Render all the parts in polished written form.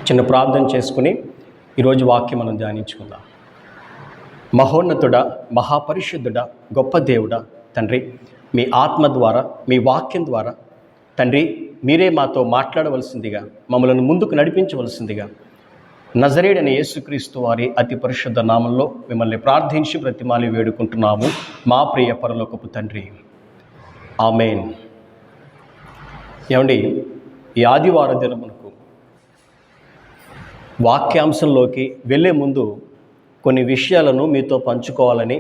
చిన్న ప్రార్థన చేసుకుని ఈరోజు వాక్యం మనం ధ్యానించుకుందాం. మహోన్నతుడా, మహాపరిశుద్ధుడా, గొప్ప దేవుడా తండ్రి, మీ ఆత్మ ద్వారా, మీ వాక్యం ద్వారా తండ్రి మీరే మాతో మాట్లాడవలసిందిగా, మమ్మల్ని ముందుకు నడిపించవలసిందిగా నజరేయుడైన యేసుక్రీస్తు వారి అతి పరిశుద్ధ నామంలో మిమ్మల్ని ప్రార్థించి బ్రతిమాలి వేడుకుంటున్నాము మా ప్రియ పరలోకపు తండ్రి, ఆమేన్. ఏమండి, ఈ ఆదివార దినమునకు వాక్యాంశంలోకి వెళ్ళే ముందు కొన్ని విషయాలను మీతో పంచుకోవాలని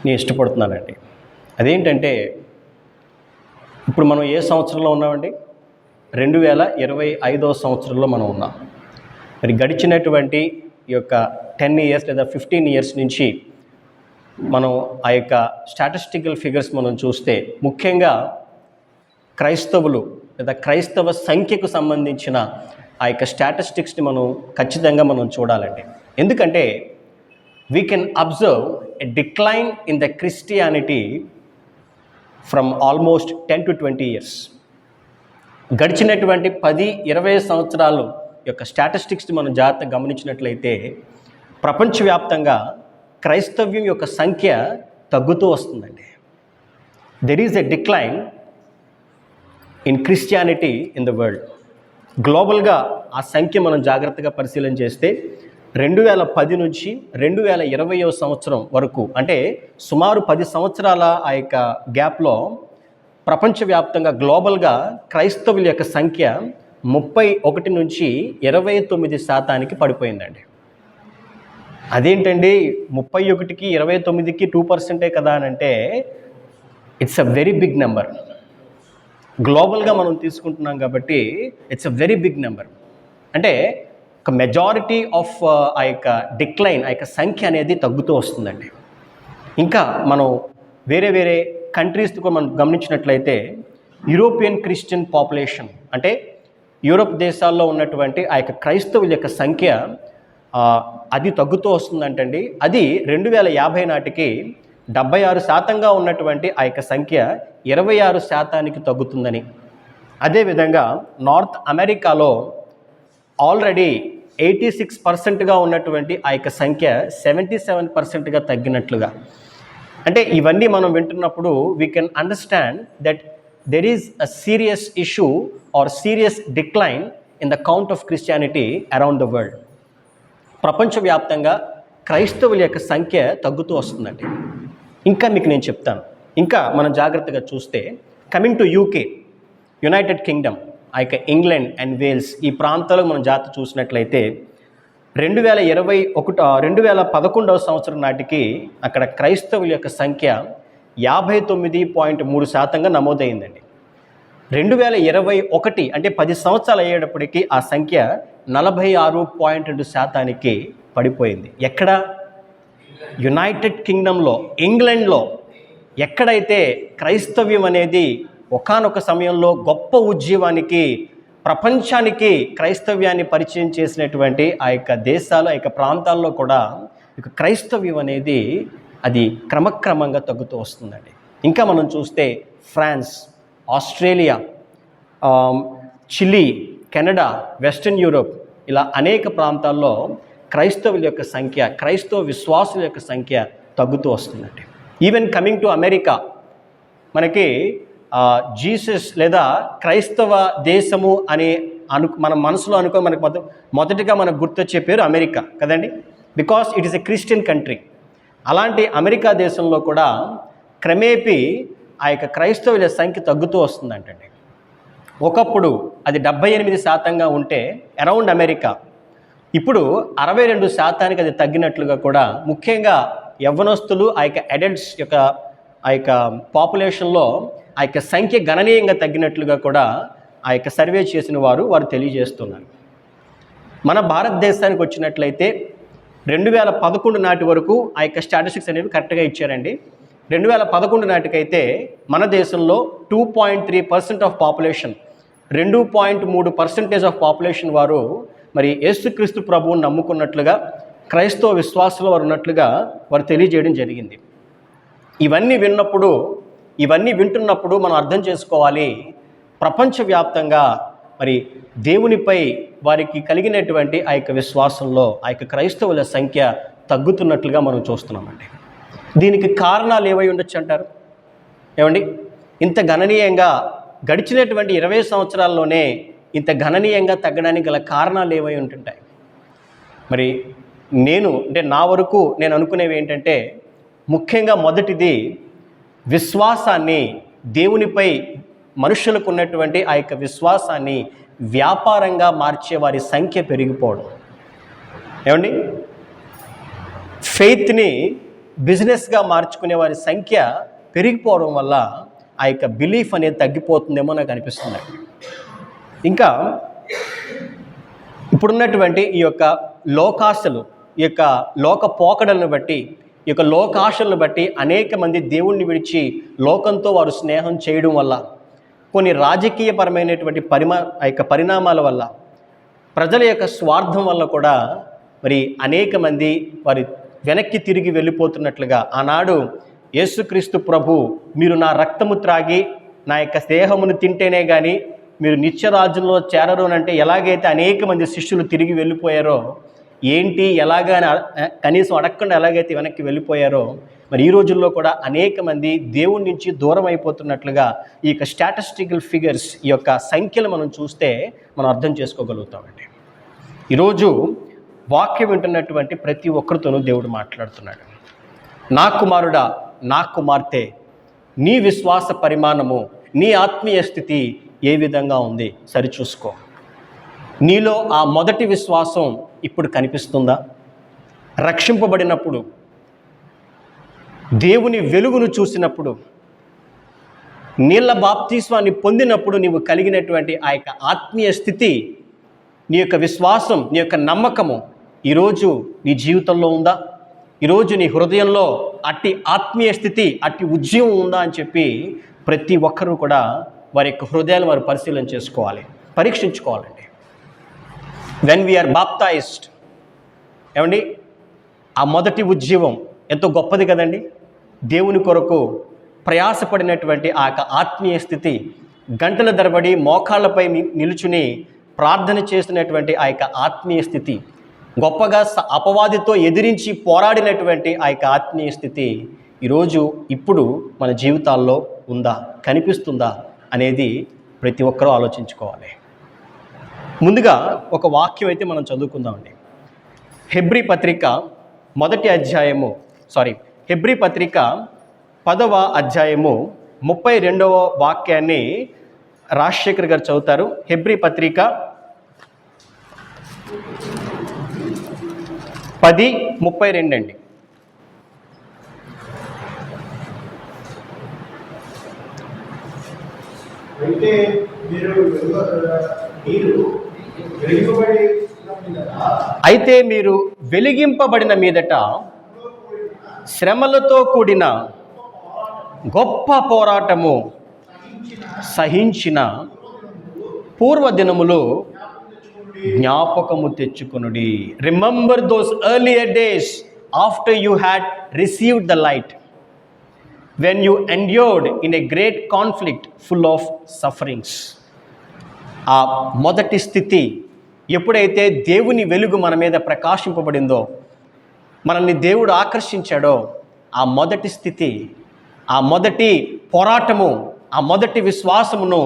నేను ఇష్టపడుతున్నానండి. అదేంటంటే, ఇప్పుడు మనం ఏ సంవత్సరంలో ఉన్నామండి? 2025వ సంవత్సరంలో మనం ఉన్నాం. మరి గడిచినటువంటి ఈ యొక్క 10 ఇయర్స్ లేదా 15 ఇయర్స్ నుంచి మనం ఆ యొక్క స్టాటిస్టికల్ ఫిగర్స్ మనం చూస్తే, ముఖ్యంగా క్రైస్తవులు లేదా క్రైస్తవ సంఖ్యకు సంబంధించిన ఆ యొక్క స్టాటిస్టిక్స్ని మనం ఖచ్చితంగా మనం చూడాలండి. ఎందుకంటే we can observe a decline in the Christianity from almost 10 to 20 years. గడిచినటువంటి 10-20 సంవత్సరాలు యొక్క స్టాటిస్టిక్స్ని మనం జాగ్రత్తగా గమనించినట్లయితే, ప్రపంచవ్యాప్తంగా క్రైస్తవ్యం యొక్క సంఖ్య తగ్గుతూ వస్తుందండి. There is a decline in Christianity in the world. గ్లోబల్గా ఆ సంఖ్య మనం జాగ్రత్తగా పరిశీలన చేస్తే 2010 నుంచి 2020వ సంవత్సరం వరకు, అంటే సుమారు 10 సంవత్సరాల ఆ యొక్క గ్యాప్లో ప్రపంచవ్యాప్తంగా గ్లోబల్గా క్రైస్తవుల యొక్క సంఖ్య 31 నుంచి 29% పడిపోయిందండి. అదేంటండి, 31కి 29కి 2% కదా అని అంటే, it's a very big number. గ్లోబల్గా మనం తీసుకుంటున్నాం కాబట్టి it's a very big number. అంటే ఒక మెజారిటీ ఆఫ్ ఆ యొక్క డిక్లైన్, ఆ యొక్క సంఖ్య అనేది తగ్గుతూ వస్తుందండి. ఇంకా మనం వేరే వేరే కంట్రీస్తో కూడా మనం గమనించినట్లయితే, యూరోపియన్ క్రిస్టియన్ పాపులేషన్, అంటే యూరోప్ దేశాల్లో ఉన్నటువంటి ఆ యొక్క క్రైస్తవుల యొక్క సంఖ్య అది తగ్గుతూ వస్తుందంటండి. అది 2050 నాటికి 76% ఉన్నటువంటి ఆ యొక్క సంఖ్య 26% తగ్గుతుందని. అదేవిధంగా నార్త్ అమెరికాలో ఆల్రెడీ 86%గా ఉన్నటువంటి ఆ యొక్క సంఖ్య 77%గా తగ్గినట్లుగా. అంటే ఇవన్నీ మనం వింటున్నప్పుడు we can understand that there is a serious issue or serious decline in the count of Christianity around the world. ప్రపంచవ్యాప్తంగా క్రైస్తవుల యొక్క సంఖ్య తగ్గుతూ వస్తుందండి. ఇంకా మీకు నేను చెప్తాను. ఇంకా మనం జాగ్రత్తగా చూస్తే, coming to UK, United Kingdom, ఆ యొక్క ఇంగ్లాండ్ అండ్ వేల్స్, ఈ ప్రాంతాల్లో మనం జాగ్రత్త చూసినట్లయితే 2011వ సంవత్సరం నాటికి అక్కడ క్రైస్తవుల యొక్క సంఖ్య 59.3%గా నమోదైందండి. 2021 అంటే 10 సంవత్సరాలు అయ్యేటప్పటికీ ఆ సంఖ్య 46.2%కి పడిపోయింది. ఎక్కడ? యునైటెడ్ కింగ్డమ్లో, ఇంగ్లాండ్లో, ఎక్కడైతే క్రైస్తవ్యం అనేది ఒకానొక సమయంలో గొప్ప ఉజ్జీవానికి, ప్రపంచానికి క్రైస్తవ్యాన్ని పరిచయం చేసినటువంటి ఆ యొక్క దేశాలు, ఆ యొక్క ప్రాంతాల్లో కూడా ఇక క్రైస్తవ్యం అనేది అది క్రమక్రమంగా తగ్గుతూ వస్తుందండి. ఇంకా మనం చూస్తే France, Australia, Chile, Canada, western Europe, ఇలా అనేక ప్రాంతాల్లో క్రైస్తవుల యొక్క సంఖ్య, క్రైస్తవ విశ్వాసుల యొక్క సంఖ్య తగ్గుతూ వస్తుందండి. ఈవెన్ కమింగ్ టు అమెరికా, మనకి జీసస్ లేదా క్రైస్తవ దేశము అని మన మనసులో అనుకో, మనకు మొదటిగా మనకు గుర్తొచ్చే పేరు అమెరికా కదండి, because it is a Christian country. అలాంటి అమెరికా దేశంలో కూడా క్రమేపీ ఆ యొక్క క్రైస్తవుల సంఖ్య తగ్గుతూ వస్తుందంటండి. ఒకప్పుడు అది 78%గా ఉంటే అరౌండ్ అమెరికా, ఇప్పుడు 62%కి అది తగ్గినట్లుగా కూడా, ముఖ్యంగా యవ్వనస్తులు, ఆ యొక్క అడల్ట్స్ యొక్క ఆ యొక్క పాపులేషన్లో ఆ యొక్క సంఖ్య గణనీయంగా తగ్గినట్లుగా కూడా ఆ యొక్క సర్వే చేసిన వారు తెలియజేస్తున్నారు. మన భారతదేశానికి వచ్చినట్లయితే 2011 నాటి వరకు ఆ యొక్క స్టాటిస్టిక్స్ అనేవి కరెక్ట్గా ఇచ్చారండి. 2011 నాటికైతే మన దేశంలో 2.3% ఆఫ్ పాపులేషన్, 2.3% ఆఫ్ పాపులేషన్ వారు మరి యేసుక్రీస్తు ప్రభువుని నమ్ముకున్నట్లుగా, క్రైస్తవ విశ్వాసులు వారు ఉన్నట్లుగా వారు తెలియజేయడం జరిగింది. ఇవన్నీ వింటున్నప్పుడు మనం అర్థం చేసుకోవాలి, ప్రపంచవ్యాప్తంగా మరి దేవునిపై వారికి కలిగినటువంటి ఆ యొక్క విశ్వాసంలో ఆ యొక్క క్రైస్తవుల సంఖ్య తగ్గుతున్నట్లుగా మనం చూస్తున్నామండి. దీనికి కారణాలు ఏవై ఉండొచ్చు అంటారు? ఏమండి, ఇంత గణనీయంగా గడిచినటువంటి 20 సంవత్సరాల్లోనే ఇంత గణనీయంగా తగ్గడానికి గల కారణాలు ఏవై ఉంటుంటాయి? మరి నా వరకు నేను అనుకునేవి ఏంటంటే, ముఖ్యంగా మొదటిది విశ్వాసాన్ని, దేవునిపై మనుషులకు ఉన్నటువంటి ఆ యొక్క విశ్వాసాన్ని వ్యాపారంగా మార్చే వారి సంఖ్య పెరిగిపోవడం. ఏమండి, ఫెయిత్ని బిజినెస్గా మార్చుకునే వారి సంఖ్య పెరిగిపోవడం వల్ల ఆ యొక్క బిలీఫ్ అనేది తగ్గిపోతుందేమో నాకు అనిపిస్తుంది. ఇంకా ఇప్పుడున్నటువంటి ఈ యొక్క లోకాశలు, ఈ యొక్క లోక పోకడలను బట్టి, ఈ యొక్క లోకాశలను బట్టి అనేక మంది దేవుణ్ణి విడిచి లోకంతో వారు స్నేహం చేయడం వల్ల, కొన్ని రాజకీయపరమైనటువంటి పరిణామాల వల్ల, ప్రజల యొక్క స్వార్థం వల్ల కూడా మరి అనేక మంది వారి వెనక్కి తిరిగి వెళ్ళిపోతున్నట్లుగా, ఆనాడు యేసుక్రీస్తు ప్రభు మీరు నా రక్తము త్రాగి నా యొక్క దేహమును తింటేనే కానీ మీరు నిత్యరాజ్యంలో చేరరు అంటే ఎలాగైతే అనేక మంది శిష్యులు తిరిగి వెళ్ళిపోయారో, ఏంటి ఎలాగా కనీసం అడగకుండా ఎలాగైతే వెనక్కి వెళ్ళిపోయారో, మరి ఈ రోజుల్లో కూడా అనేక మంది దేవుడి నుంచి దూరం అయిపోతున్నట్లుగా ఈ యొక్క స్టాటిస్టికల్ ఫిగర్స్, ఈ యొక్క సంఖ్యలు మనం చూస్తే మనం అర్థం చేసుకోగలుగుతామండి. ఈరోజు వాక్యం వింటున్నటువంటి ప్రతి ఒక్కరితోనూ దేవుడు మాట్లాడుతున్నాడు. నా కుమారుడా, నా కుమార్తె, నీ విశ్వాస పరిమాణము, నీ ఆత్మీయ స్థితి ఏ విధంగా ఉంది సరిచూసుకో. నీలో ఆ మొదటి విశ్వాసం ఇప్పుడు కనిపిస్తుందా? రక్షింపబడినప్పుడు, దేవుని వెలుగును చూసినప్పుడు, నీళ్ళ బాప్తిస్వాన్ని పొందినప్పుడు నీవు కలిగినటువంటి ఆ యొక్క ఆత్మీయ స్థితి, నీ యొక్క విశ్వాసం, నీ యొక్క నమ్మకము ఈరోజు నీ జీవితంలో ఉందా? ఈరోజు నీ హృదయంలో అట్టి ఆత్మీయ స్థితి, అట్టి ఉద్యమం ఉందా అని చెప్పి ప్రతి ఒక్కరూ కూడా వారి యొక్క హృదయాలు వారు పరిశీలన చేసుకోవాలి, పరీక్షించుకోవాలండి. వెన్ వీఆర్ బాప్టైజ్డ్, ఏమండి, ఆ మొదటి ఉద్యమం ఎంతో గొప్పది కదండి. దేవుని కొరకు ప్రయాసపడినటువంటి ఆ యొక్క ఆత్మీయ స్థితి, గంటల తరబడి మోకాళ్ళపై నిలుచుని ప్రార్థన చేసినటువంటి ఆ యొక్క ఆత్మీయ స్థితి, గొప్పగా అపవాదితో ఎదిరించి పోరాడినటువంటి ఆ యొక్క ఆత్మీయ స్థితి ఈరోజు ఇప్పుడు మన జీవితాల్లో ఉందా, కనిపిస్తుందా అనేది ప్రతి ఒక్కరూ ఆలోచించుకోవాలి. ముందుగా ఒక వాక్యం అయితే మనం చదువుకుందామండి. హెబ్రీ పత్రిక 10వ అధ్యాయము 32వ వాక్యాన్ని రాజశేఖర్ గారు చదువుతారు. హెబ్రీ పత్రిక 10:32 అండి. అయితే మీరు వెలిగింపబడిన మీదట శ్రమలతో కూడిన గొప్ప పోరాటము సహించిన పూర్వదినములు జ్ఞాపకము తెచ్చుకొనుడి. Remember those earlier days after you had received the light, when you endured in a great conflict full of sufferings. ఆ మొదటి స్థితి ఎప్పుడైతే దేవుని వెలుగు మన మీద ప్రకాశింపబడిందో, మనల్ని దేవుడు ఆకర్షించాడో, ఆ మొదటి స్థితి, ఆ మొదటి పోరాటము, ఆ మొదటి విశ్వాసమును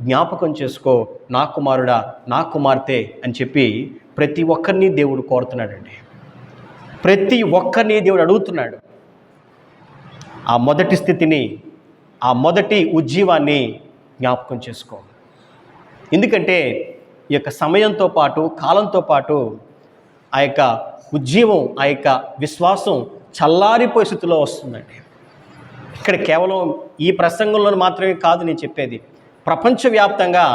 జ్ఞాపకం చేసుకో నా కుమారుడా, నా కుమార్తె అని చెప్పి ప్రతి ఒక్కరిని దేవుడు కోరుతున్నాడండి. ప్రతి ఒక్కరిని దేవుడు అడుగుతున్నాడు. ఆ మొదటి స్థితిని, ఆ మొదటి ఉజ్జీవాన్ని జ్ఞాపకం చేసుకో. ఎందుకంటే ఈ యొక్క సమయంతో పాటు, కాలంతో పాటు ఆ యొక్క ఉజ్జీవం, ఆ యొక్క విశ్వాసం చల్లారిపోయే స్థితిలో వస్తుందండి. ఇక్కడ కేవలం ఈ ప్రసంగంలో మాత్రమే కాదు నేను చెప్పేది, ప్రపంచవ్యాప్తంగా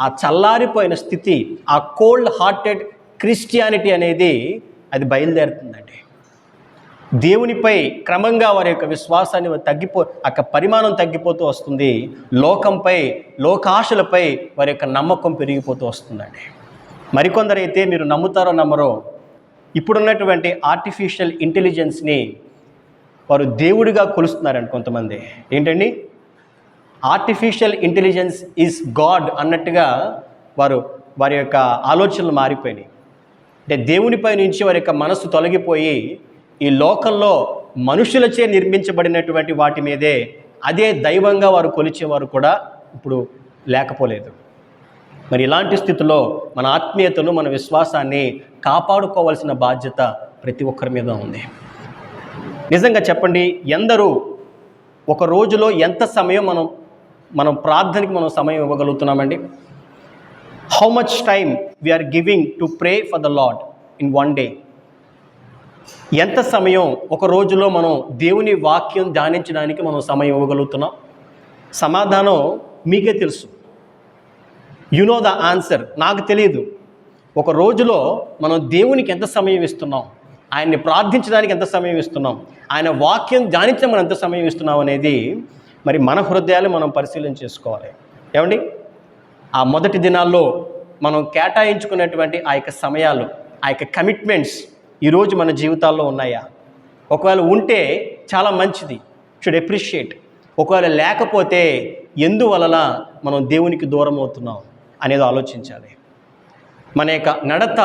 ఆ చల్లారిపోయిన స్థితి, ఆ కోల్డ్ హార్టెడ్ క్రిస్టియానిటీ అనేది అది బయలుదేరుతుందండి. దేవునిపై క్రమంగా వారి యొక్క విశ్వాసాన్ని పరిమాణం తగ్గిపోతూ వస్తుంది. లోకంపై, లోకాశలపై వారి యొక్క నమ్మకం పెరిగిపోతూ వస్తుందండి. మరికొందరైతే మీరు నమ్ముతారో నమ్మరో, ఇప్పుడున్నటువంటి ఆర్టిఫిషియల్ ఇంటెలిజెన్స్ని వారు దేవుడిగా కొలుస్తున్నారండి కొంతమంది. ఏంటండి, ఆర్టిఫిషియల్ ఇంటెలిజెన్స్ ఈజ్ గాడ్ అన్నట్టుగా వారి యొక్క ఆలోచనలు మారిపోయినాయి. అంటే దేవునిపై నుంచి వారి యొక్క మనస్సు తొలగిపోయి ఈ లోకంలో మనుషులచే నిర్మించబడినటువంటి వాటి మీదే అదే దైవంగా వారు కొలిచేవారు కూడా ఇప్పుడు లేకపోలేదు. మరి ఇలాంటి స్థితిలో మన ఆత్మీయతను, మన విశ్వాసాన్ని కాపాడుకోవాల్సిన బాధ్యత ప్రతి ఒక్కరి మీద ఉంది. నిజంగా చెప్పండి, ఎందరూ ఒక రోజులో ఎంత సమయం మనం ప్రార్థనకి మనం సమయం ఇవ్వగలుగుతున్నామండి? How much time we are giving to pray for the Lord in one day? ఎంత సమయం ఒక రోజులో మనం దేవుని వాక్యం ధ్యానించడానికి మనం సమయం ఇవ్వగలుగుతున్నాం? సమాధానం మీకే తెలుసు. You know the answer. నాకు తెలియదు. ఒక రోజులో మనం దేవునికి ఎంత సమయం ఇస్తున్నాం, ఆయన్ని ప్రార్థించడానికి ఎంత సమయం ఇస్తున్నాం, ఆయన వాక్యం ధ్యానించడం మనం ఎంత సమయం ఇస్తున్నాం అనేది మరి మన హృదయాలు మనం పరిశీలన చేసుకోవాలి. ఏమండి, ఆ మొదటి దినాల్లో మనం కేటాయించుకున్నటువంటి ఆ యొక్క సమయాలు, ఆ యొక్క కమిట్మెంట్స్ ఈరోజు మన జీవితాల్లో ఉన్నాయా? ఒకవేళ ఉంటే చాలా మంచిది, షుడ్ అప్రిషియేట్. ఒకవేళ లేకపోతే ఎందువలన మనం దేవునికి దూరం అవుతున్నాం అనేది ఆలోచించాలి. మన యొక్క నడత,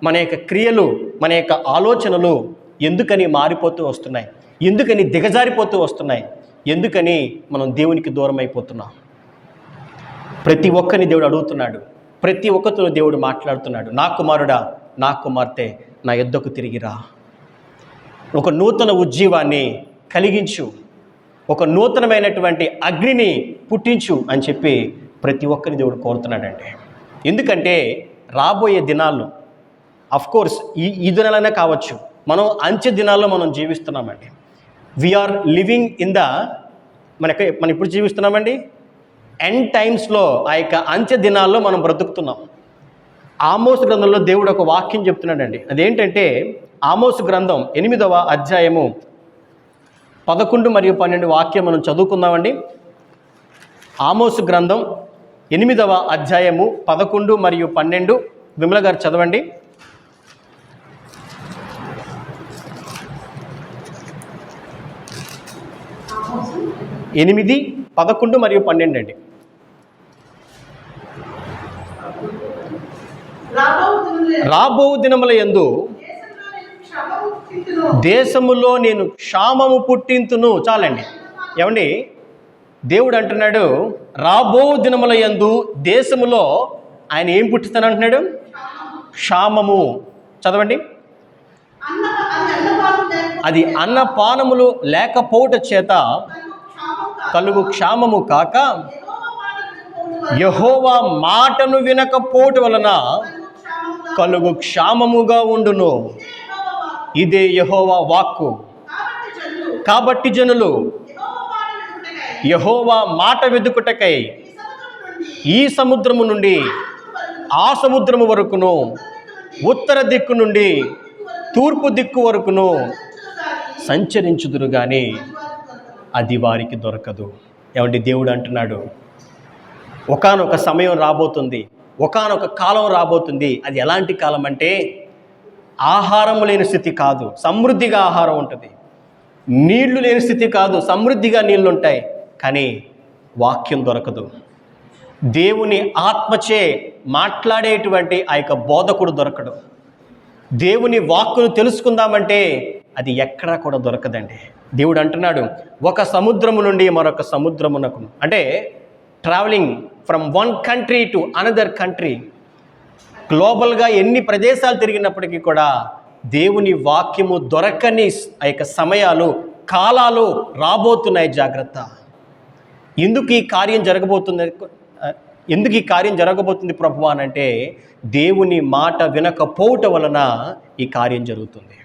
మన యొక్క క్రియలు, మన యొక్క ఆలోచనలు ఎందుకని మారిపోతూ వస్తున్నాయి? ఎందుకని దిగజారిపోతూ వస్తున్నాయి? ఎందుకని మనం దేవునికి దూరం అయిపోతున్నాం? ప్రతి ఒక్కరిని దేవుడు అడుగుతున్నాడు. ప్రతి ఒక్కరితో దేవుడు మాట్లాడుతున్నాడు. నా కుమారుడా, నా కుమార్తె, నా యొద్దకు తిరిగిరా. ఒక నూతన ఉజ్జీవాన్ని కలిగించు, ఒక నూతనమైనటువంటి అగ్నిని పుట్టించు అని చెప్పి ప్రతి ఒక్కరిని దేవుడు కోరుతున్నాడండి. ఎందుకంటే రాబోయే దినాల్లో, అఫ్కోర్స్ ఈ దినాలనే కావచ్చు, మనం అంచె దినాల్లో మనం జీవిస్తున్నామండి. వీఆర్ లివింగ్ ఇన్ ద మనం ఇప్పుడు జీవిస్తున్నామండి ఎండ్ టైమ్స్లో, ఆ యొక్క అంచె దినాల్లో మనం బ్రతుకుతున్నాం. ఆమోసు గ్రంథంలో దేవుడు ఒక వాక్యం చెప్తున్నాడండి. అదేంటంటే ఆమోసు గ్రంథం 8వ అధ్యాయము 11 మరియు 12 వాక్యం మనం చదువుకుందామండి. ఆమోసు గ్రంథం 8వ అధ్యాయము 11 మరియు 12 విమల గారు చదవండి. ఎనిమిది 11 మరియు 12 అండి. రాబో దినముల యందు దేశములో నేను క్షామము పుట్టింతును. చాలండి. ఏమండి, దేవుడు అంటున్నాడు రాబో దినముల యందు దేశములో ఆయన ఏం పుట్టిస్తానంటున్నాడు? క్షామము. చదవండి. అది అన్నపానములు లేకపోవట చేత కలుగు క్షామము కాక యెహోవా మాటను వినకపోవట వలన కలుగు క్షామముగా ఉండును. ఇదే యెహోవా వాక్కు. కాబట్టి జనులు యెహోవా మాట వెదుకుటకై ఈ సముద్రము నుండి ఆ సముద్రము వరకును, ఉత్తర దిక్కు నుండి తూర్పు దిక్కు వరకును సంచరించుదురు కానీ అది వారికి దొరకదు. ఏమంటే దేవుడు అంటున్నాడు ఒకానొక సమయం రాబోతుంది, ఒకానొక కాలం రాబోతుంది. అది ఎలాంటి కాలం అంటే ఆహారం లేని స్థితి కాదు, సమృద్ధిగా ఆహారం ఉంటుంది. నీళ్లు లేని స్థితి కాదు, సమృద్ధిగా నీళ్లు ఉంటాయి. కానీ వాక్యం దొరకదు. దేవుని ఆత్మచే మాట్లాడేటువంటి ఆ యొక్క బోధకుడు దొరకడు. దేవుని వాక్కును తెలుసుకుందామంటే అది ఎక్కడా కూడా దొరకదండి. దేవుడు అంటున్నాడు ఒక సముద్రము నుండి మరొక సముద్రమునకు, అంటే travelling from one country to another country. గ్లోబల్గా ఎన్ని ప్రదేశాలు తిరిగినప్పటికీ కూడా దేవుని వాక్యము దొరకని ఆ యొక్క సమయాలు, కాలాలు రాబోతున్నాయి. జాగ్రత్త. ఎందుకు ఈ కార్యం జరగబోతుంది ప్రభువా అనంటే దేవుని మాట వినకపోవటం వలన ఈ కార్యం జరుగుతుంది.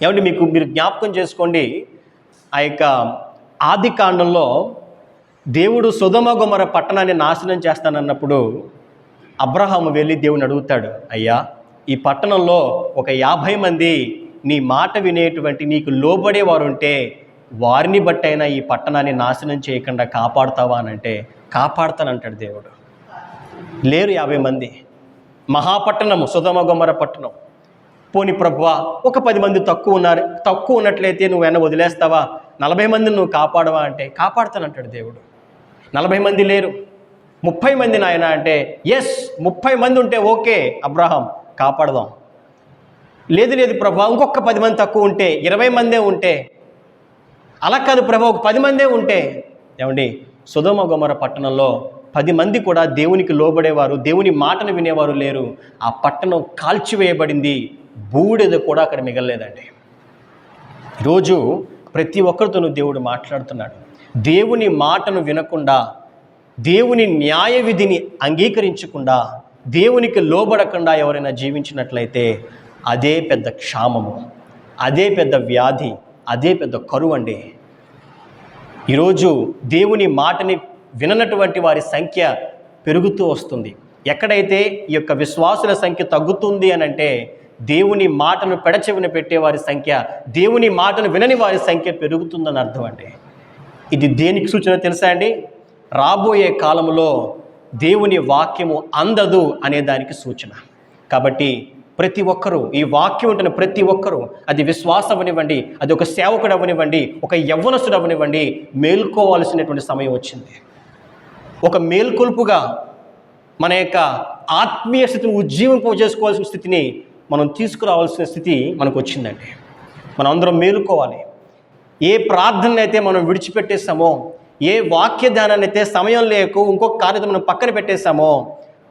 ఏమంటే మీరు జ్ఞాపకం చేసుకోండి, ఆ యొక్క ఆది కాండంలో దేవుడు సొదొమ గొమొర్రా పట్టణాన్ని నాశనం చేస్తానన్నప్పుడు అబ్రహాము వెళ్ళి దేవుని అడుగుతాడు, అయ్యా ఈ పట్టణంలో ఒక 50 మంది నీ మాట వినేటువంటి నీకు లోబడేవారు ఉంటే వారిని బట్టైనా ఈ పట్టణాన్ని నాశనం చేయకుండా కాపాడుతావా అనంటే కాపాడుతానంటాడు దేవుడు. లేరు 50 మంది. మహాపట్టణము సొదొమ గొమొర్రా పట్టణం. పోని ప్రభువా ఒక 10 మంది తక్కువ ఉన్నట్లయితే నువ్వేనా వదిలేస్తావా? 40 మందిని నువ్వు కాపాడవా అంటే కాపాడుతానంటాడు దేవుడు. 40 మంది లేరు. 30 మంది నాయన అంటే, ఎస్ 30 మంది ఉంటే ఓకే అబ్రహాం, కాపాడదాం. లేదు ప్రభా, ఇంకొక 10 మంది తక్కువ ఉంటే, 20 మందే ఉంటే, అలా కాదు ప్రభా, ఒక 10 మందే ఉంటే. ఏమండి, సొదొమ గొమొర్రా పట్టణంలో 10 మంది కూడా దేవునికి లోబడేవారు, దేవుని మాటను వినేవారు లేరు. ఆ పట్టణం కాల్చివేయబడింది, బూడిద కూడా అక్కడ మిగలలేదండి. ఈరోజు ప్రతి ఒక్కరితోనూ దేవుడు మాట్లాడుతున్నాడు. దేవుని మాటను వినకుండా, దేవుని న్యాయ విధిని అంగీకరించకుండా, దేవునికి లోబడకుండా ఎవరైనా జీవించినట్లయితే అదే పెద్ద క్షామము, అదే పెద్ద వ్యాధి, అదే పెద్ద కరువు అండి. ఈరోజు దేవుని మాటని విననటువంటి వారి సంఖ్య పెరుగుతూ వస్తుంది. ఎక్కడైతే ఈ యొక్క విశ్వాసుల సంఖ్య తగ్గుతుంది అని అంటే, దేవుని మాటను పెడచెవిన పెట్టే వారి సంఖ్య, దేవుని మాటను వినని వారి సంఖ్య పెరుగుతుందని అర్థం అండి. ఇది దేనికి సూచన తెలుసా అండి? రాబోయే కాలంలో దేవుని వాక్యము అందదు అనే దానికి సూచన. కాబట్టి ప్రతి ఒక్కరూ, ఈ వాక్యం ఉంటున్న ప్రతి ఒక్కరూ, అది విశ్వాసం అవనివ్వండి, అది ఒక సేవకుడు అవనివ్వండి, ఒక యవ్వనస్తుడు అవనివ్వండి, మేల్కోవాల్సినటువంటి సమయం వచ్చింది. ఒక మేల్కొల్పుగా మన యొక్క ఆత్మీయ స్థితిని ఉజ్జీవింప చేసుకోవాల్సిన స్థితిని మనం తీసుకురావాల్సిన స్థితి మనకు వచ్చిందండి. మనం అందరం మేలుకోవాలి. ఏ ప్రార్థన అయితే మనం విడిచిపెట్టేస్తామో, ఏ వాక్య ధ్యానాన్ని అయితే సమయం లేకు ఇంకొక కార్యత మనం పక్కన పెట్టేస్తామో,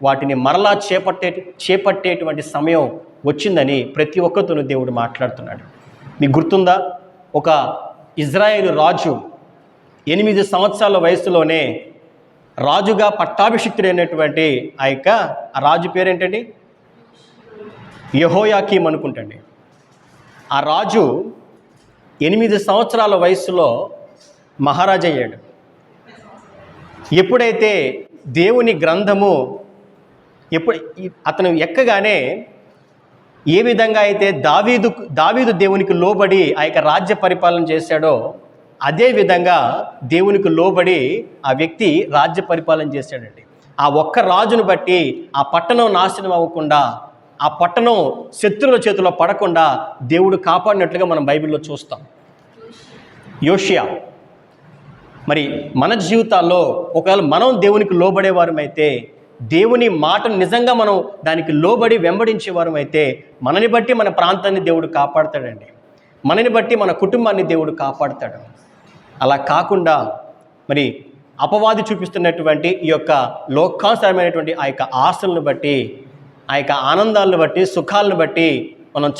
వాటిని మరలా చేపట్టేటువంటి సమయం వచ్చిందని ప్రతి ఒక్కరితోనూ దేవుడు మాట్లాడుతున్నాడు. మీకు గుర్తుందా? ఒక ఇజ్రాయేలు రాజు 8 సంవత్సరాల వయసులోనే రాజుగా పట్టాభిషిక్తుడైనటువంటి ఆ రాజు పేరేంటండి? యెహోయాకీం అనుకుంటండి. ఆ రాజు 8 సంవత్సరాల వయసులో మహారాజు అయ్యాడు. ఎప్పుడైతే దేవుని గ్రంథము అతను ఎక్కగానే ఏ విధంగా అయితే దావీదు దేవునికి లోబడి ఆ యొక్క రాజ్య పరిపాలన చేశాడో, అదే విధంగా దేవునికి లోబడి ఆ వ్యక్తి రాజ్య పరిపాలన చేశాడండి. ఆ ఒక్క రాజును బట్టి ఆ పట్టణం నాశనం అవ్వకుండా, ఆ పట్టణం శత్రువుల చేతిలో పడకుండా దేవుడు కాపాడినట్లుగా మనం బైబిల్లో చూస్తాం. యోషియా. మరి మన జీవితాల్లో ఒకవేళ మనం దేవునికి లోబడేవారమైతే, దేవుని మాటను నిజంగా మనం దానికి లోబడి వెంబడించేవారం అయితే, మనని బట్టి మన ప్రాంతాన్ని దేవుడు కాపాడతాడండి. మనని బట్టి మన కుటుంబాన్ని దేవుడు కాపాడతాడు. అలా కాకుండా మరి అపవాది చూపిస్తున్నటువంటి ఈ యొక్క లోకానుసారమైనటువంటి ఆ యొక్క ఆశలను బట్టి, ఆ యొక్క ఆనందాలను బట్టి, సుఖాలను బట్టి మనం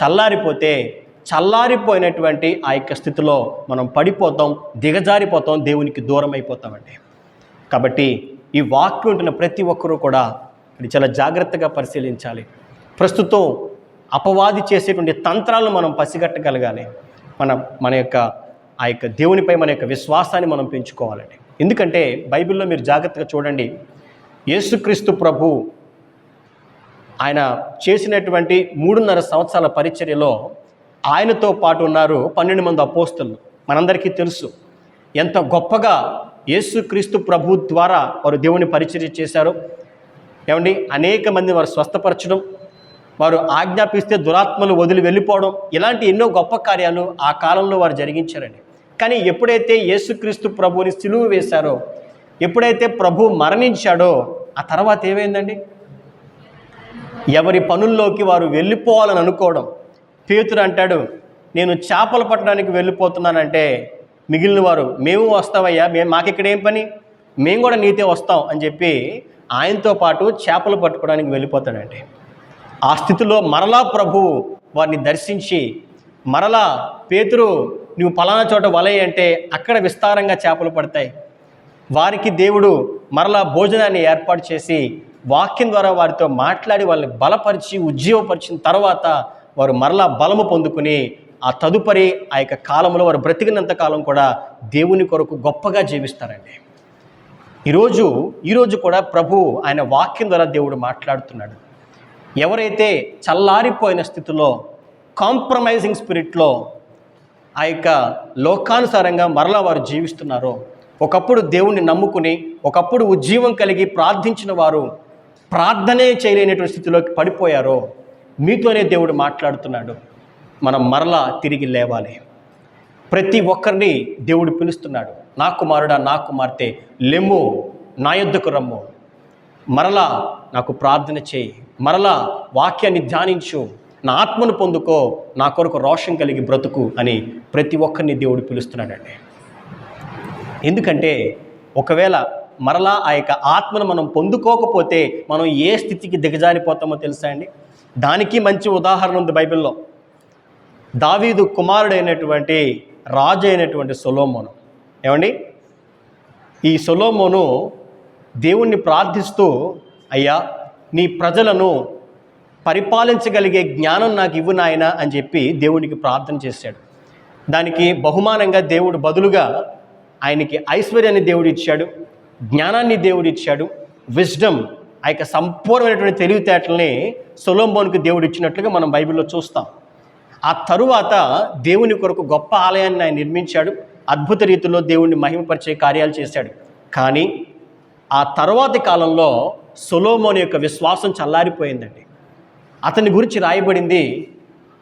చల్లారిపోయినటువంటి ఆ యొక్క స్థితిలో మనం పడిపోతాం, దిగజారిపోతాం, దేవునికి దూరం అయిపోతామండి. కాబట్టి ఈ వాక్యం ఉంటున్న ప్రతి ఒక్కరూ కూడా అది చాలా జాగ్రత్తగా పరిశీలించాలి. ప్రస్తుతం అపవాది చేసేటువంటి తంత్రాలను మనం పసిగట్టగలగాలి. మన యొక్క ఆ యొక్క దేవునిపై మన యొక్క విశ్వాసాన్ని మనం పెంచుకోవాలండి. ఎందుకంటే బైబిల్లో మీరు జాగ్రత్తగా చూడండి, యేసుక్రీస్తు ప్రభు ఆయన చేసినటువంటి 3.5 సంవత్సరాల పరిచర్యలో ఆయనతో పాటు ఉన్నారు 12 మంది అపోస్తలులు. మనందరికీ తెలుసు ఎంత గొప్పగా యేసుక్రీస్తు ప్రభు ద్వారా వారు దేవుని పరిచర్య చేశారు. ఏమండి, అనేక మంది వారు స్వస్థపరచడం, వారు ఆజ్ఞాపిస్తే దురాత్మలు వదిలి వెళ్ళిపోవడం, ఇలాంటి ఎన్నో గొప్ప కార్యాలు ఆ కాలంలో వారు జరిగించారండి. కానీ ఎప్పుడైతే యేసుక్రీస్తు ప్రభువుని సిలువ వేశారో, ఎప్పుడైతే ప్రభు మరణించాడో, ఆ తర్వాత ఏమైందండి? ఎవరి పనుల్లోకి వారు వెళ్ళిపోవాలని అనుకోవడం. పేతురు అంటాడు, నేను చేపలు పట్టడానికి వెళ్ళిపోతున్నానంటే మిగిలిన వారు, మేము వస్తావయ్యా, మాకిక్కడ ఏం పని, మేము కూడా నీతే వస్తాం అని చెప్పి ఆయనతో పాటు చేపలు పట్టుకోవడానికి వెళ్ళిపోతాడండి. ఆ స్థితిలో మరలా ప్రభువు వారిని దర్శించి, మరలా పేతురు నువ్వు పలానా చోట వలయ అంటే అక్కడ విస్తారంగా చేపలు పడతాయి. వారికి దేవుడు మరలా భోజనాన్ని ఏర్పాటు చేసి వాక్యం ద్వారా వారితో మాట్లాడి వాళ్ళని బలపరిచి ఉజ్జీవపరిచిన తర్వాత వారు మరలా బలము పొందుకుని ఆ తదుపరి ఆ యొక్క కాలంలో వారు బ్రతికినంత కాలం కూడా దేవుని కొరకు గొప్పగా జీవిస్తారండి. ఈరోజు కూడా ప్రభు ఆయన వాక్యం ద్వారా దేవుడు మాట్లాడుతున్నాడు. ఎవరైతే చల్లారిపోయిన స్థితిలో, కాంప్రమైజింగ్ స్పిరిట్లో ఆ యొక్క లోకానుసారంగా మరలా వారు జీవిస్తున్నారో, ఒకప్పుడు దేవుణ్ణి నమ్ముకుని ఒకప్పుడు ఉజ్జీవం కలిగి ప్రార్థించిన వారు ప్రార్థనే చేయలేనటువంటి స్థితిలోకి పడిపోయారో, మీతోనే దేవుడు మాట్లాడుతున్నాడు. మనం మరలా తిరిగి లేవాలి. ప్రతి ఒక్కరిని దేవుడు పిలుస్తున్నాడు. నా కుమారుడా, నా కుమార్తె, లెమ్ము, నా యొద్దకు రమ్ము. మరలా నాకు ప్రార్థన చేయి, మరలా వాక్యాన్ని ధ్యానించు, నా ఆత్మను పొందుకో, నా కొరకు రోషం కలిగి బ్రతుకు అని ప్రతి ఒక్కరిని దేవుడు పిలుస్తున్నాడండి. ఎందుకంటే ఒకవేళ మరలా ఆ యొక్క ఆత్మను మనం పొందుకోకపోతే మనం ఏ స్థితికి దిగజారిపోతామో తెలుసా అండి? దానికి మంచి ఉదాహరణ ఉంది బైబిల్లో. దావీదు కుమారుడైనటువంటి రాజు అయినటువంటి సొలొమోను. ఏమండి, ఈ సొలొమోను దేవుణ్ణి ప్రార్థిస్తూ, అయ్యా నీ ప్రజలను పరిపాలించగలిగే జ్ఞానం నాకు ఇవ్వు నాయనా అని చెప్పి దేవునికి ప్రార్థన చేశాడు. దానికి బహుమానంగా దేవుడు బదులుగా ఆయనకి ఐశ్వర్యాన్ని దేవుడు ఇచ్చాడు, జ్ఞానాన్ని దేవుడు ఇచ్చాడు, విజ్డమ్, ఆ యొక్క సంపూర్ణమైనటువంటి తెలివితేటల్ని సొలొమోనుకు దేవుడు ఇచ్చినట్లుగా మనం బైబిల్లో చూస్తాం. ఆ తరువాత దేవుని కొరకు గొప్ప ఆలయాన్ని ఆయన నిర్మించాడు, అద్భుత రీతిలో దేవుణ్ణి మహిమపరిచే కార్యాలు చేశాడు. కానీ ఆ తర్వాతి కాలంలో సొలొమోను యొక్క విశ్వాసం చల్లారిపోయిందండి. అతని గురించి రాయబడింది,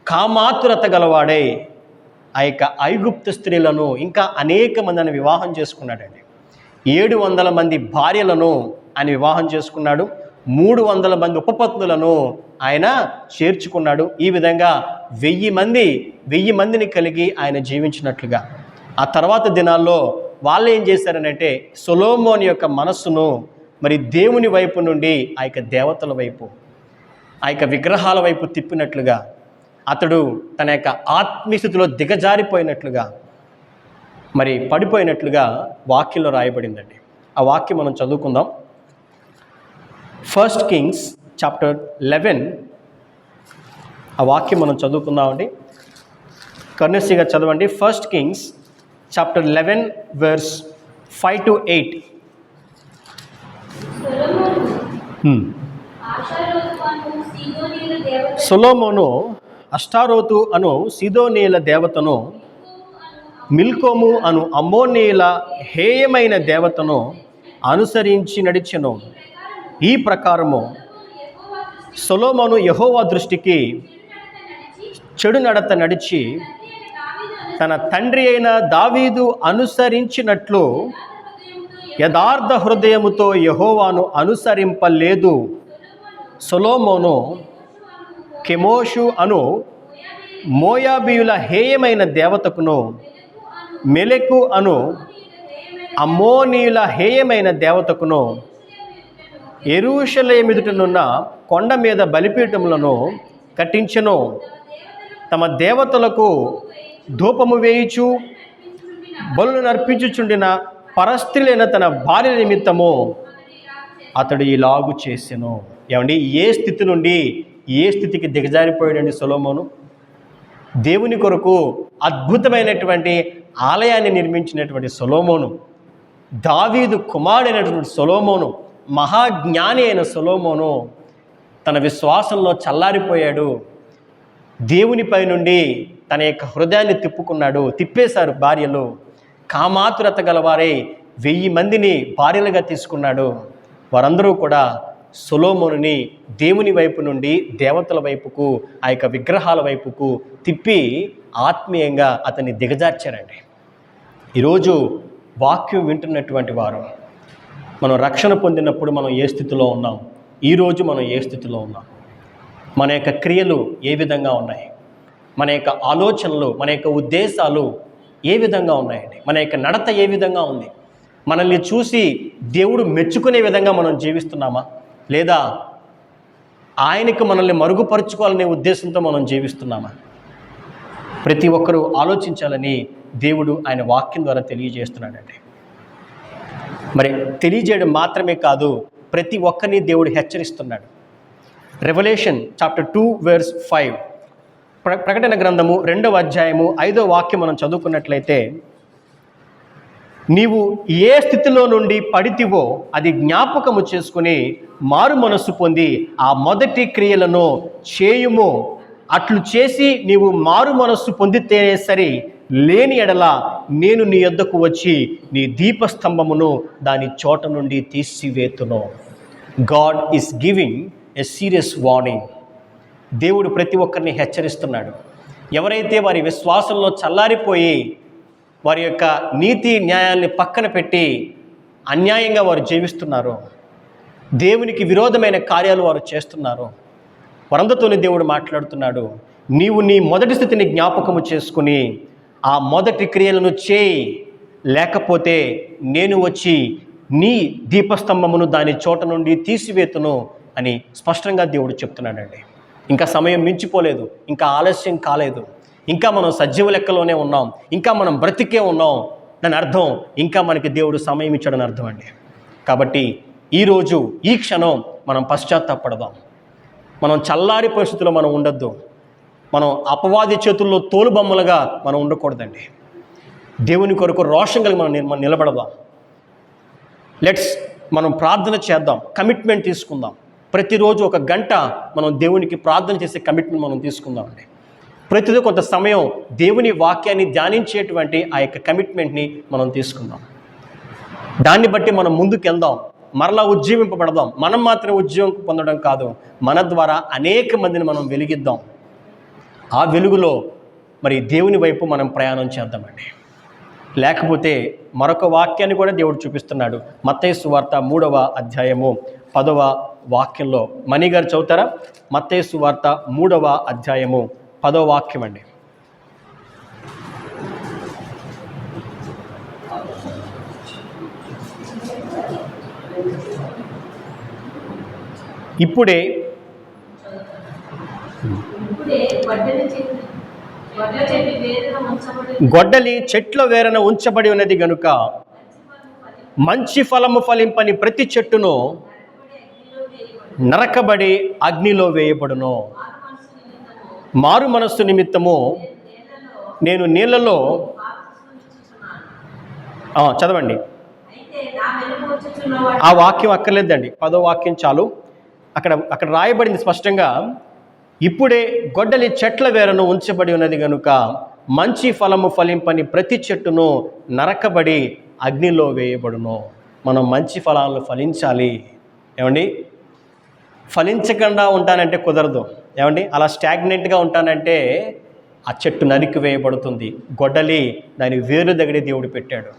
కామాతురత గలవాడై ఆ యొక్క ఐగుప్తు స్త్రీలను ఇంకా అనేక మందిని వివాహం చేసుకున్నాడండి. 700 మంది భార్యలను ఆయన వివాహం చేసుకున్నాడు, 300 మంది ఉపపత్నులను ఆయన చేర్చుకున్నాడు. ఈ విధంగా 1000 మందిని కలిగి ఆయన జీవించినట్లుగా. ఆ తర్వాత దినాల్లో వాళ్ళు ఏం చేశారనంటే సొలొమోను యొక్క మనస్సును మరి దేవుని వైపు నుండి ఆ యొక్క దేవతల వైపు, ఆ యొక్క విగ్రహాల వైపు తిప్పినట్లుగా, అతడు తన యొక్క ఆత్మీయస్థితిలో దిగజారిపోయినట్లుగా, మరి పడిపోయినట్లుగా వాక్యంలో రాయబడిందండి. ఆ వాక్యం మనం చదువుకుందాం. 1 Kings chapter 11 ఆ వాక్యం మనం చదువుకుందామండి. కర్నెస్సీగా చదవండి. 1 Kings chapter 11 verse 5 to 8. సొలొమోను అష్టారోతు అను సీదోనీయుల దేవతను, మిల్కోము అను అమ్మోనీయుల హేయమైన దేవతను అనుసరించి నడిచెను. ఈ ప్రకారము సొలొమోను యెహోవా దృష్టికి చెడు నడత నడిచి తన తండ్రి అయిన దావీదు అనుసరించినట్లు యథార్థ హృదయముతో యెహోవాను అనుసరింపలేదు. సొలొమోను కెమోషు అను మోయాబీయుల హేయమైన దేవతకును, మెలెకు అను అమ్మోనీయుల హేయమైన దేవతకును యెరూషలేమెదుటనున్న కొండ మీద బలిపీఠములను కట్టించెను. తమ దేవతలకు ధూపము వేయుచు బలులు నర్పించుచుండిన పరస్త్రీలైన తన భార్య నిమిత్తము అతడు ఇలాగు చేసెను. ఏమండి, ఏ స్థితి నుండి ఏ స్థితికి దిగజారిపోయాడండి సొలొమోను? దేవుని కొరకు అద్భుతమైనటువంటి ఆలయాన్ని నిర్మించినటువంటి సొలొమోను, దావీదు కుమారుడైనటువంటి సొలొమోను, మహాజ్ఞాని అయిన సొలొమోను తన విశ్వాసంలో చల్లారిపోయాడు. దేవునిపై నుండి తన యొక్క హృదయాన్ని తిప్పేశారు భార్యలు. కామాతురత గలవారై 1000 మందిని భార్యలుగా తీసుకున్నాడు. వారందరూ కూడా సొలొమోనుని దేవుని వైపు నుండి దేవతల వైపుకు, ఆ యొక్క విగ్రహాల వైపుకు తిప్పి ఆత్మీయంగా అతన్ని దిగజార్చారండి. ఈరోజు వాక్యం వింటున్నటువంటి వారు, మనం రక్షణ పొందినప్పుడు మనం ఏ స్థితిలో ఉన్నాం, ఈరోజు మనం ఏ స్థితిలో ఉన్నాం, మన యొక్క క్రియలు ఏ విధంగా ఉన్నాయి, మన యొక్క ఆలోచనలు, మన యొక్క ఉద్దేశాలు ఏ విధంగా ఉన్నాయండి, మన యొక్క నడత ఏ విధంగా ఉంది, మనల్ని చూసి దేవుడు మెచ్చుకునే విధంగా మనం జీవిస్తున్నామా, లేదా ఆయనకు మనల్ని మరుగుపరుచుకోవాలనే ఉద్దేశంతో మనం జీవిస్తున్నామా? ప్రతి ఒక్కరూ ఆలోచించాలని దేవుడు ఆయన వాక్యం ద్వారా తెలియజేస్తున్నాడండి. మరి తెలియజేయడం మాత్రమే కాదు, ప్రతి ఒక్కరిని దేవుడు హెచ్చరిస్తున్నాడు. రెవల్యూషన్ చాప్టర్ 2 verse 5, ప్రకటన గ్రంథము 2వ అధ్యాయము 5వ వాక్యం మనం చదువుకున్నట్లయితే, నీవు ఏ స్థితిలో నుండి పడితివో అది జ్ఞాపకము చేసుకుని మారు మనస్సు పొంది ఆ మొదటి క్రియలను చేయుము. అట్లు చేసి నీవు మారు మనస్సు పొందితేనే సరి, లేని ఎడల నేను నీ యొద్దకు వచ్చి నీ దీపస్తంభమును దాని చోట నుండి తీసివేతును. God is giving a serious warning. దేవుడు ప్రతి ఒక్కరిని హెచ్చరిస్తున్నాడు. ఎవరైతే వారి విశ్వాసంలో చల్లారిపోయి వారి యొక్క నీతి న్యాయాల్ని పక్కన పెట్టి అన్యాయంగా వారు జీవిస్తున్నారో, దేవునికి విరోధమైన కార్యాలు వారు చేస్తున్నారో వారందరితోనే దేవుడు మాట్లాడుతున్నాడు. నీవు నీ మొదటి స్థితిని జ్ఞాపకము చేసుకుని ఆ మొదటి క్రియలను చేయి, లేకపోతే నేను వచ్చి నీ దీపస్తంభమును దాని చోట నుండి తీసివేతును అని స్పష్టంగా దేవుడు చెప్తున్నాడండి. ఇంకా సమయం మించిపోలేదు, ఇంకా ఆలస్యం కాలేదు, ఇంకా మనం సజీవ లెక్కలోనే ఉన్నాం, ఇంకా మనం బ్రతికే ఉన్నాం. దాని అర్థం ఇంకా మనకి దేవుడు సమయం ఇచ్చాడని అర్థం అండి. కాబట్టి ఈరోజు ఈ క్షణం మనం పశ్చాత్తాపడదాం. మనం చల్లారి పరిస్థితుల్లో మనం ఉండొద్దు. మనం అపవాది చేతుల్లో తోలుబొమ్మలుగా మనం ఉండకూడదండి. దేవుని కొరకు రోషం కలిగి మనం నిలబడదాం. మనం ప్రార్థన చేద్దాం, కమిట్మెంట్ తీసుకుందాం. ప్రతిరోజు 1 గంట మనం దేవునికి ప్రార్థన చేసే కమిట్మెంట్ మనం తీసుకుందామండి. ప్రతిరోజు కొంత సమయం దేవుని వాక్యాన్ని ధ్యానించేటువంటి ఆ యొక్క కమిట్మెంట్ని మనం తీసుకుందాం. దాన్ని బట్టి మనం ముందుకు వెళ్దాం, మరలా ఉజ్జీవింపబడదాం. మనం మాత్రం ఉద్యోగం పొందడం కాదు, మన ద్వారా అనేక మందిని మనం వెలిగిద్దాం. ఆ వెలుగులో మరి దేవుని వైపు మనం ప్రయాణం చేద్దామండి. లేకపోతే మరొక వాక్యాన్ని కూడా దేవుడు చూపిస్తున్నాడు. మత్తయి సువార్త 3వ అధ్యాయము 10వ వాక్యంలో. మణి గారు చదువుతారా? మత్తయి సువార్త 3వ అధ్యాయము 10వ వాక్యం అండి. ఇప్పుడే గొడ్డలి చెట్ల వేరన ఉంచబడి ఉన్నది గనుక మంచి ఫలము ఫలింపని ప్రతి చెట్టును నరకబడి అగ్నిలో వేయబడును. మారు మనస్సు నిమిత్తము నేను నీళ్లలో చదవండి. ఆ వాక్యం అక్కర్లేదండి, 10వ వాక్యం చాలు. అక్కడ రాయబడింది స్పష్టంగా, ఇప్పుడే గొడ్డలి చెట్ల వేరను ఉంచబడి ఉన్నది గనుక మంచి ఫలము ఫలింపని ప్రతి చెట్టును నరకబడి అగ్నిలో వేయబడును. మనం మంచి ఫలాలను ఫలించాలి. ఏమండి, ఫలించకుండా ఉంటానంటే కుదరదు. ఏమండి, అలా స్టాగ్నెంట్గా ఉంటానంటే ఆ చెట్టు నరికి వేయబడుతుంది. గొడ్డలి దాని వేరు దగ్గరే దేవుడు పెట్టాడు.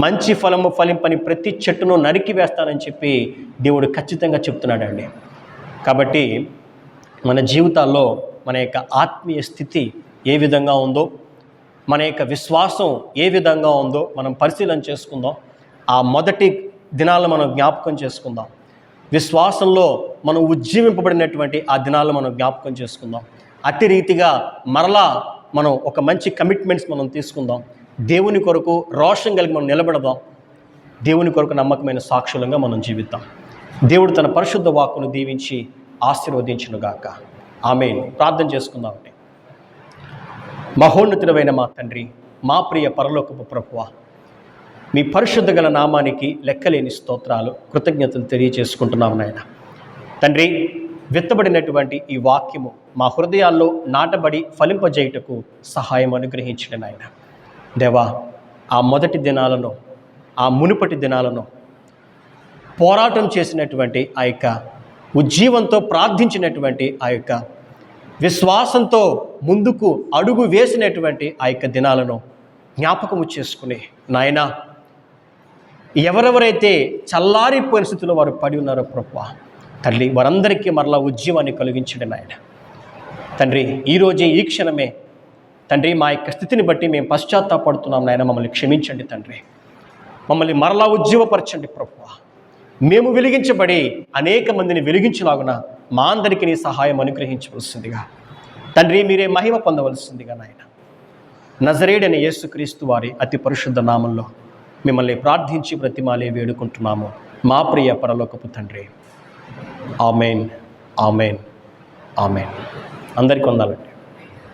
మంచి ఫలము ఫలింపని ప్రతి చెట్టును నరికి వేస్తానని చెప్పి దేవుడు ఖచ్చితంగా చెప్తున్నాడండి. కాబట్టి మన జీవితాల్లో మన యొక్క ఆత్మీయ స్థితి ఏ విధంగా ఉందో, మన యొక్క విశ్వాసం ఏ విధంగా ఉందో మనం పరిశీలన చేసుకుందాం. ఆ మొదటి దినాలను మనం జ్ఞాపకం చేసుకుందాం. విశ్వాసంలో మనం ఉజ్జీవింపబడినటువంటి ఆ దినాలను మనం జ్ఞాపకం చేసుకుందాం. అతి రీతిగా మరలా మనం ఒక మంచి కమిట్మెంట్స్ మనం తీసుకుందాం. దేవుని కొరకు రోషం కలిగి మనం నిలబడదాం. దేవుని కొరకు నమ్మకమైన సాక్షులంగా మనం జీవిద్దాం. దేవుడు తన పరిశుద్ధ వాక్కును దీవించి ఆశీర్వదించునుగాక. ఆమేన్. ప్రార్థన చేసుకుందామండి. మహోన్నతుడైన మా తండ్రి, మా ప్రియ పరలోకపు ప్రభువా, మీ పరిశుద్ధ గల నామానికి లెక్కలేని స్తోత్రాలు, కృతజ్ఞతలు తెలియజేసుకుంటున్నాము నాయన. తండ్రి, విత్తబడినటువంటి ఈ వాక్యము మా హృదయాల్లో నాటబడి ఫలింపజేయుటకు సహాయం అనుగ్రహించండి నాయన. దేవా, ఆ మొదటి దినాలను, ఆ మునుపటి దినాలను పోరాటం చేసినటువంటి ఆ యొక్క ఉజ్జీవంతో ప్రార్థించినటువంటి ఆ యొక్క విశ్వాసంతో ముందుకు అడుగు వేసినటువంటి ఆ యొక్క దినాలను జ్ఞాపకము చేసుకుని నాయన, ఎవరెవరైతే చల్లారి పరిస్థితుల్లో వారు పడి ఉన్నారో ప్రభువా తల్లి, వారందరికీ మరలా ఉజ్జీవాన్ని కలిగించండి నాయన. తండ్రి, ఈరోజే ఈ క్షణమే తండ్రి మా యొక్క స్థితిని బట్టి మేము పశ్చాత్తాపడుతున్నాం నాయన. మమ్మల్ని క్షమించండి తండ్రి. మమ్మల్ని మరలా ఉజ్జీవపరచండి ప్రభువా. మేము వెలిగించబడి అనేక మందిని వెలిగించలాగున మా అందరికీ నీ సహాయం అనుగ్రహించవలసిందిగా తండ్రి, మీరే మహిమ పొందవలసిందిగా నాయన. నజరేయుడైన యేసుక్రీస్తు వారి అతి పరిశుద్ధ నామంలో మిమ్మల్ని ప్రార్థించి బ్రతిమాలే వేడుకుంటున్నాము మా ప్రియ పరలోకపు తండ్రి. Amen, amen, amen. అందరికీ వందాలండి.